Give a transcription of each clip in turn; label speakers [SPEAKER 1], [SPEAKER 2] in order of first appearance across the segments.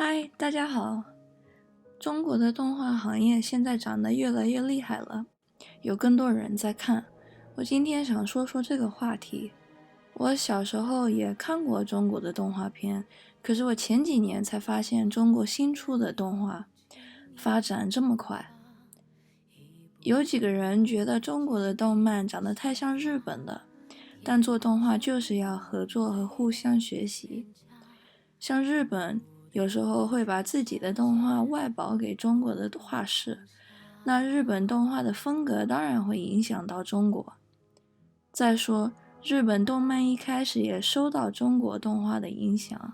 [SPEAKER 1] 嗨，大家好！中国的动画行业现在长得越来越厉害了，有更多人在看。我今天想说说这个话题。我小时候也看过中国的动画片，可是我前几年才发现中国新出的动画发展这么快。有几个人觉得中国的动漫长得太像日本的，但做动画就是要合作和互相学习。像日本有时候会把自己的动画外包给中国的画室，那日本动画的风格当然会影响到中国。再说，日本动漫一开始也受到中国动画的影响。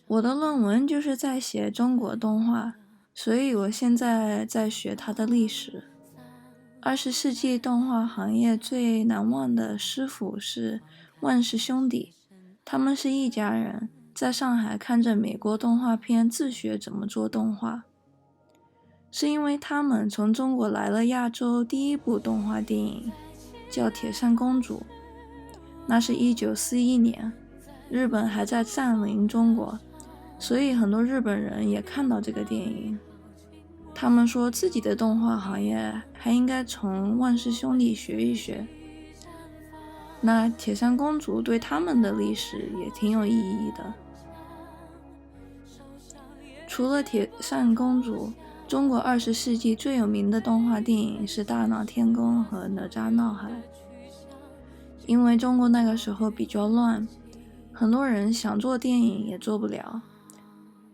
[SPEAKER 1] 我的论文就是在写中国动画，所以我现在在学它的历史。20世纪动画行业最难忘的师傅是万氏兄弟，他们是一家人，在上海看着美国动画片自学怎么做动画。是因为他们从中国来了亚洲第一部动画电影，叫《铁扇公主》，那是1941年，日本还在占领中国，所以很多日本人也看到这个电影。他们说自己的动画行业还应该从万氏兄弟学一学。那铁扇公主对他们的历史也挺有意义的。除了铁扇公主，中国20世纪最有名的动画电影是大闹天宫和哪吒闹海。因为中国那个时候比较乱，很多人想做电影也做不了。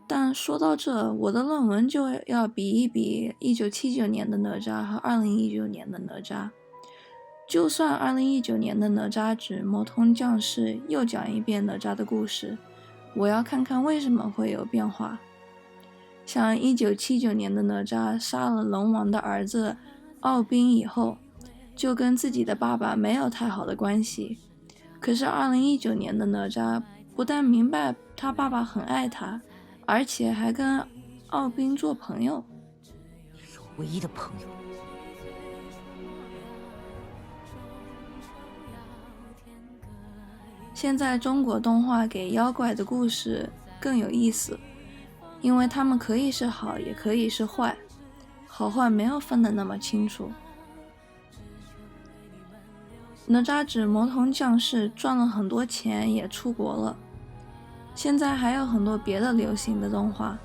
[SPEAKER 1] 但说到这，我的论文就要比一比1979年的哪吒和2019年的哪吒。就算2019年的哪吒指魔童降世又讲一遍哪吒的故事，我要看看为什么会有变化。像1979年的哪吒杀了龙王的儿子敖丙以后，就跟自己的爸爸没有太好的关系。可是2019年的哪吒不但明白他爸爸很爱他，而且还跟敖丙做朋友。
[SPEAKER 2] 是我唯一的朋友。
[SPEAKER 1] 现在中国动画给妖怪的故事更有意思，因为他们可以是好也可以是坏，好坏没有分得那么清楚。哪吒指魔童降世赚了很多钱也出国了。现在还有很多别的流行的动画。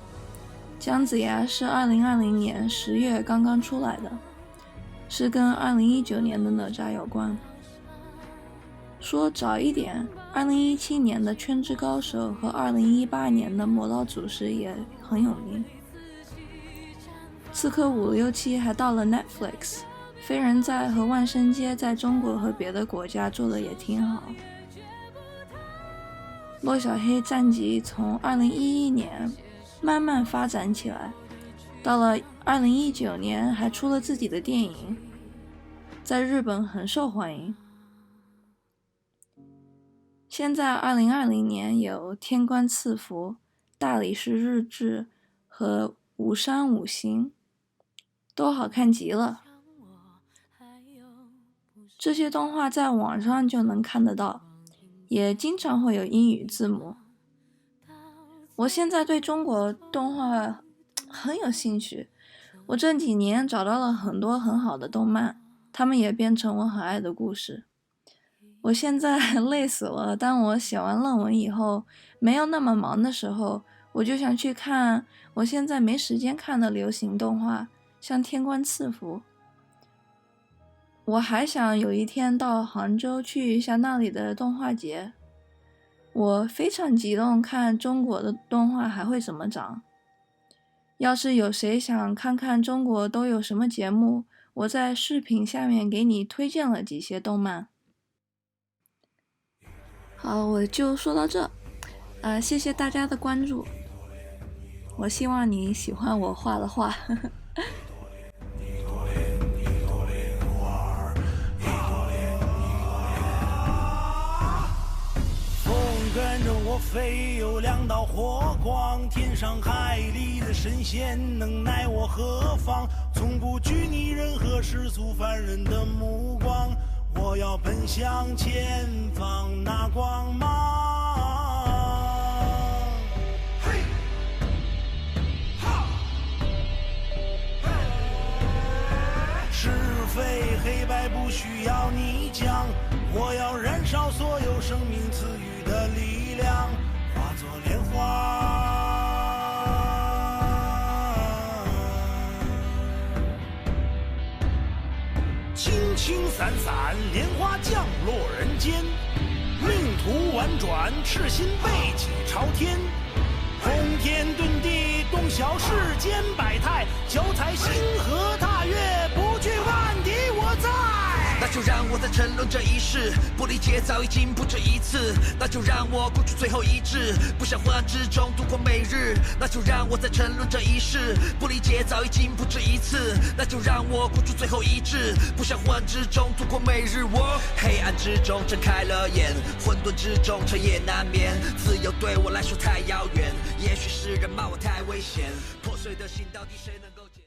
[SPEAKER 1] 姜子牙是2020年10月刚刚出来的，是跟2019年的哪吒有关。说早一点，2017年的圈之高手和2018年的魔道祖师也很有名。刺客567还到了 Netflix， 飞人在和万圣街在中国和别的国家做的也挺好。洛小黑战记从2011年慢慢发展起来，到了2019年还出了自己的电影，在日本很受欢迎。现在2020年有天官赐福、大理石日志和武山五行，都好看极了。这些动画在网上就能看得到，也经常会有英语字幕。我现在对中国动画很有兴趣，我这几年找到了很多很好的动漫，它们也变成我很爱的故事。我现在累死了，当我写完论文以后，没有那么忙的时候，我就想去看我现在没时间看的流行动画，像天官赐福。我还想有一天到杭州去一下那里的动画节。我非常激动看中国的动画还会怎么长。要是有谁想看看中国都有什么节目，我在视频下面给你推荐了几些动漫。好，我就说到这，谢谢大家的关注。我希望你喜欢我画的画。
[SPEAKER 3] 跟着我飞，有2道火光，天上海里的神仙能奈我何方？从不拘泥任何世俗凡人的目光，我要奔向前方那光芒。非，黑白不需要你讲。我要燃烧所有生命赐予的力量，化作莲花。轻轻散散，莲花降落人间，命途婉转，赤心背脊朝天。轰天遁地，洞晓世间百态，脚踩星河踏月，不惧万敌我在。
[SPEAKER 4] 那就让我再沉沦这一世，不理解早已经不止一次。那就让我孤注最后一掷，不想昏暗之中度过每日。那就让我再沉沦这一世，不理解早已经不止一次。那就让我孤注最后一掷，不想昏暗之中度过每日。我黑暗之中睁开了眼，混沌之中彻夜难眠。自由对我来说太遥远，也许是人骂我太危险。破碎的心到底谁能够？